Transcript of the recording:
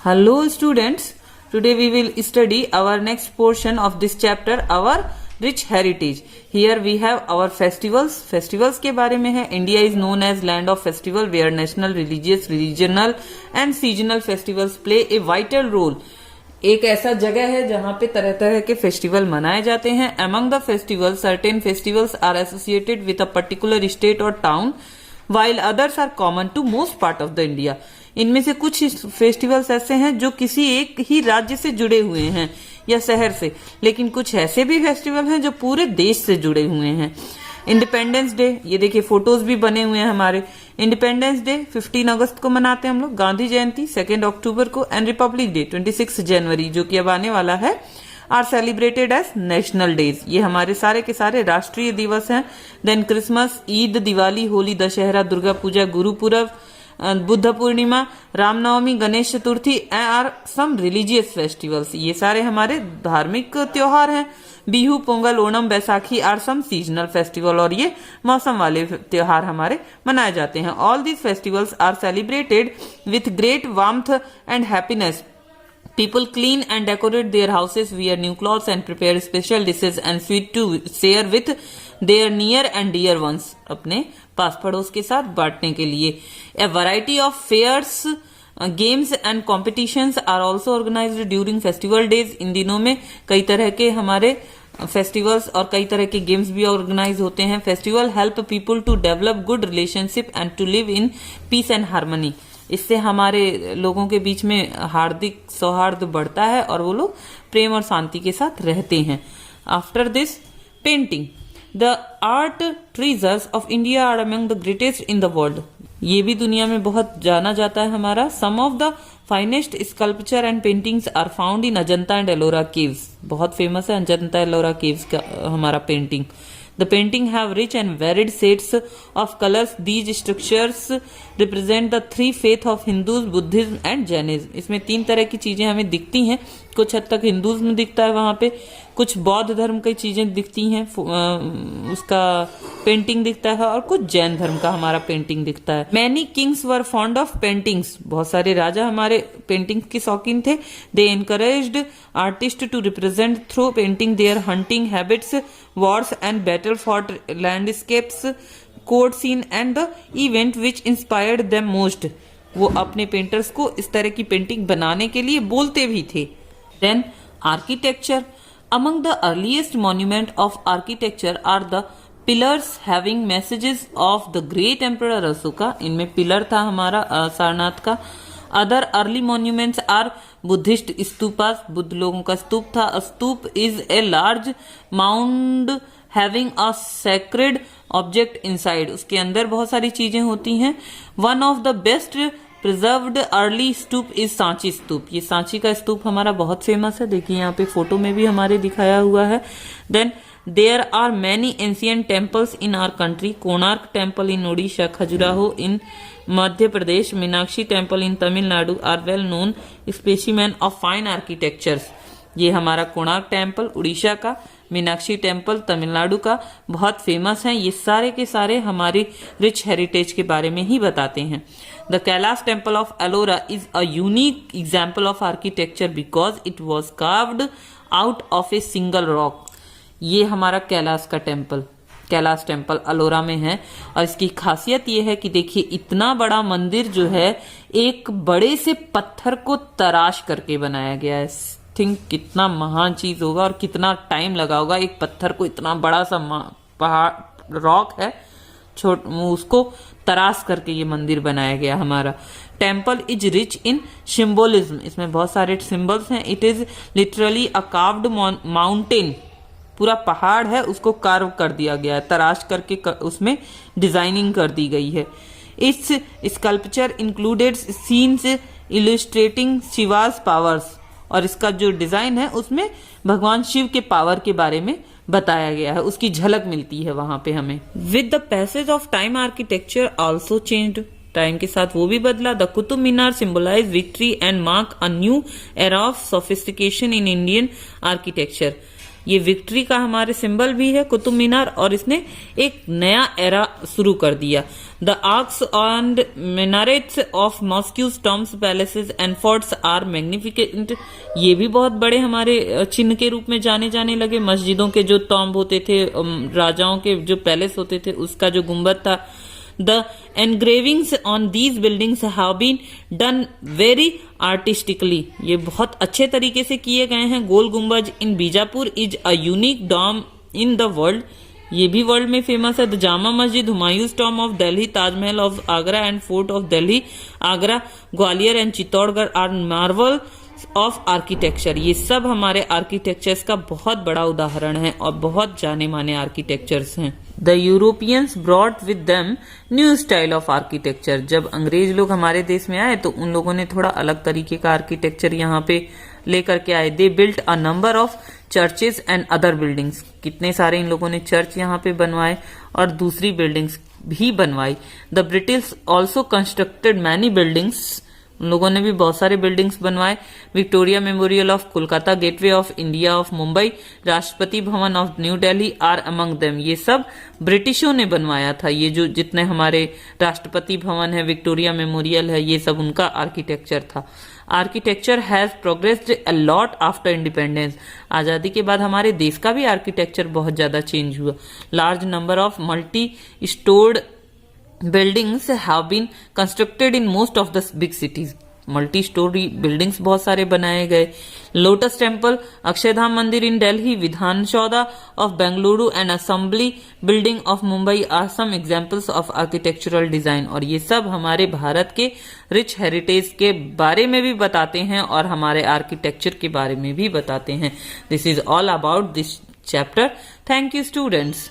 Hello students, today we will study our next portion of this chapter, our rich heritage. Here we have our festivals. Festivals के बारे में है. India is known as land of festival where national, religious, regional and seasonal festivals play a vital role. एक ऐसा जगह है जहाँ पे तरह तरह के फेस्टिवल मनाए जाते हैं. Among the festivals, certain festivals are associated with a particular state or town, while others are common to most part of the India. इनमें से कुछ फेस्टिवल्स ऐसे हैं जो किसी एक ही राज्य से जुड़े हुए हैं या शहर से, लेकिन कुछ ऐसे भी फेस्टिवल हैं जो पूरे देश से जुड़े हुए हैं. इंडिपेंडेंस डे, ये देखिए फोटोज भी बने हुए हैं हमारे. इंडिपेंडेंस डे 15 अगस्त को मनाते हैं हम लोग. गांधी जयंती 2 अक्टूबर को एंड रिपब्लिक डे 26 जनवरी जो कि अब आने वाला है are celebrated as national days. ये हमारे सारे के सारे राष्ट्रीय दिवस हैं. Then Christmas, Eid, Diwali, Holi, Dussehra, Durga Puja, Gurpurab, Buddha Purnima, Ramnavami, Ganesh Chaturthi are some religious festivals. ये सारे हमारे धार्मिक त्योहार हैं. Bihu, Pongal, Onam, Baisakhi are some seasonal festival, और ये मौसम वाले त्योहार हमारे मनाए जाते हैं. All these festivals are celebrated with great warmth and happiness. People clean and decorate their houses, wear new clothes and prepare special dishes and sweet to share with their near and dear ones. अपने पास पड़ोस के साथ बांटने के लिए. A variety of fairs, games and competitions are also organized during festival days. इन दिनों में कई तरह के हमारे फेस्टिवल्स और कई तरह के गेम्स भी ऑर्गेनाइज होते हैं. Festival help people to develop good relationship and to live in peace and harmony. इससे हमारे लोगों के बीच में हार्दिक सौहार्द बढ़ता है और वो लोग प्रेम और शांति के साथ रहते हैं. After this, painting. The art treasures of India are among the greatest in the world. ये भी दुनिया में बहुत जाना जाता है हमारा. Some of the finest sculpture and paintings are found in Ajanta and Ellora caves. बहुत फेमस है अजंता एलोरा केव्स का हमारा painting. The painting have rich and varied shades of colors. These structures represent the three faith of Hindus, Buddhism and Jainism. इसमें 3 तरह की चीजें हमें दिखती हैं. कुछ हद तक हिंदुज्म दिखता है वहां पे, कुछ बौद्ध धर्म की चीजें दिखती हैं, उसका पेंटिंग दिखता है, और कुछ जैन धर्म का हमारा पेंटिंग दिखता है. Many kings were fond of paintings. बहुत सारे राजा हमारे पेंटिंग के शौकीन थे. They encouraged artists to represent through painting their hunting habits, wars and battle-fought landscapes, court scene and the event which inspired them most. वो अपने पेंटर्स को इस तरह की पेंटिंग बनाने के लिए बोलते भी थे. Then architecture. Among the earliest monument of architecture are the pillars having messages of the great emperor Ashoka. इनमें पिलर था हमारा सारनाथ का. Other early monuments are Buddhist stupas. Buddha लोगों का स्तूप था. A stup is a large mound having a sacred object inside. उसके अंदर बहुत सारी चीजें होती हैं. One of the best preserved early stupa is Sanchi स्तूप. ये सांची का स्तूप हमारा बहुत फेमस है. देखिए यहाँ पे फोटो में भी हमारे दिखाया हुआ है. Then there are many ancient temples in our country. Konark temple in Odisha, Khajuraho in Madhya Pradesh, Meenakshi temple in Tamil Nadu are well known specimen of fine architectures. ये हमारा कोणार्क टेम्पल उड़ीसा का, मीनाक्षी टेम्पल तमिलनाडु का बहुत फेमस है. ये सारे के सारे हमारी रिच हेरिटेज के बारे में ही बताते हैं. The Kailash temple of Ellora is a unique example of architecture because it was carved out of a single rock. ये हमारा कैलाश का टेम्पल, कैलाश टेम्पल अलोरा में है. और इसकी खासियत ये है कि देखिए इतना बड़ा मंदिर जो है एक बड़े से पत्थर को तराश करके बनाया गया है. थिंक कितना महान चीज होगा और कितना टाइम लगा होगा. एक पत्थर को, इतना बड़ा सा पहाड़ रॉक है, उसको तराश करके ये मंदिर बनाया गया हमारा. Temple is rich in symbolism. इसमें बहुत सारे सिंबल्स हैं. It is literally a carved mountain. पूरा पहाड़ है, उसको कार्व कर दिया गया है, तराश करके उसमें डिजाइनिंग कर दी गई है. Its sculpture included scenes illustrating Shiva's powers. और इसका जो डिजाइन है उसमें भगवान शिव के पावर के बारे में बताया गया है, उसकी झलक मिलती है वहां पे हमें. With the passage of time architecture also changed. Time के साथ वो भी बदला. The Qutub Minar symbolise victory and mark a new era of sophistication in Indian architecture. ये विक्ट्री का हमारे सिंबल भी है कुतुब मीनार, और इसने एक नया एरा शुरू कर दिया। The arcs and minarets of mosques, tombs, palaces and forts are magnificent. ये भी बहुत बड़े हमारे चिन्ह के रूप में जाने जाने लगे। मस्जिदों के जो टॉम्ब होते थे, राजाओं के जो पैलेस होते थे, उसका जो गुंबद था। The engravings on these buildings have been done very artistically. ये बहुत अच्छे तरीके से किए गए हैं। Gol Gumbaz in Bijapur is a unique dome in the world, ये भी वर्ल्ड में फेमस है। The Jama Masjid, Humayun's tomb of Delhi, Taj Mahal of Agra and fort of Delhi, Agra, Gwalior and Chittorgarh are marvel of architecture. ये सब हमारे आर्किटेक्चर्स का बहुत बड़ा उदाहरण है और बहुत जाने माने आर्किटेक्चर्स हैं। The Europeans brought with them new style of architecture. जब अंग्रेज लोग हमारे देश में आए तो उन लोगों ने थोड़ा अलग तरीके का आर्किटेक्चर यहाँ पे लेकर के आए। They built a number of churches and other buildings. कितने सारे इन लोगों ने चर्च यहाँ पे बनवाए और दूसरी बिल्डिंग्स भी बनवाई। The British also constructed many buildings. उन लोगों ने भी बहुत सारे बिल्डिंग्स बनवाए। Victoria Memorial of Kolkata, Gateway of India of Mumbai, Rashtrapati Bhavan of New Delhi are among them. ये सब ब्रिटिशों ने बनवाया था। ये जो जितने हमारे राष्ट्रपति भवन है, विक्टोरिया मेमोरियल है, ये सब उनका आर्किटेक्चर था। Architecture has progressed a lot after independence. आजादी के बाद हमारे देश का भी आर्किटेक्चर बहुत ज्यादा चेंज हुआ। Large number of multi stored buildings have been constructed in most of the big cities. Multi storey buildings बहुत सारे बनाए गए। लोटस टेम्पल, अक्षरधाम मंदिर इन Delhi, Vidhana Soudha of Bengaluru and assembly building of Mumbai are some examples of architectural design. और ये सब हमारे भारत के रिच हेरिटेज के बारे में भी बताते हैं और हमारे आर्किटेक्चर के बारे में भी बताते हैं। This is all about this chapter. Thank you students.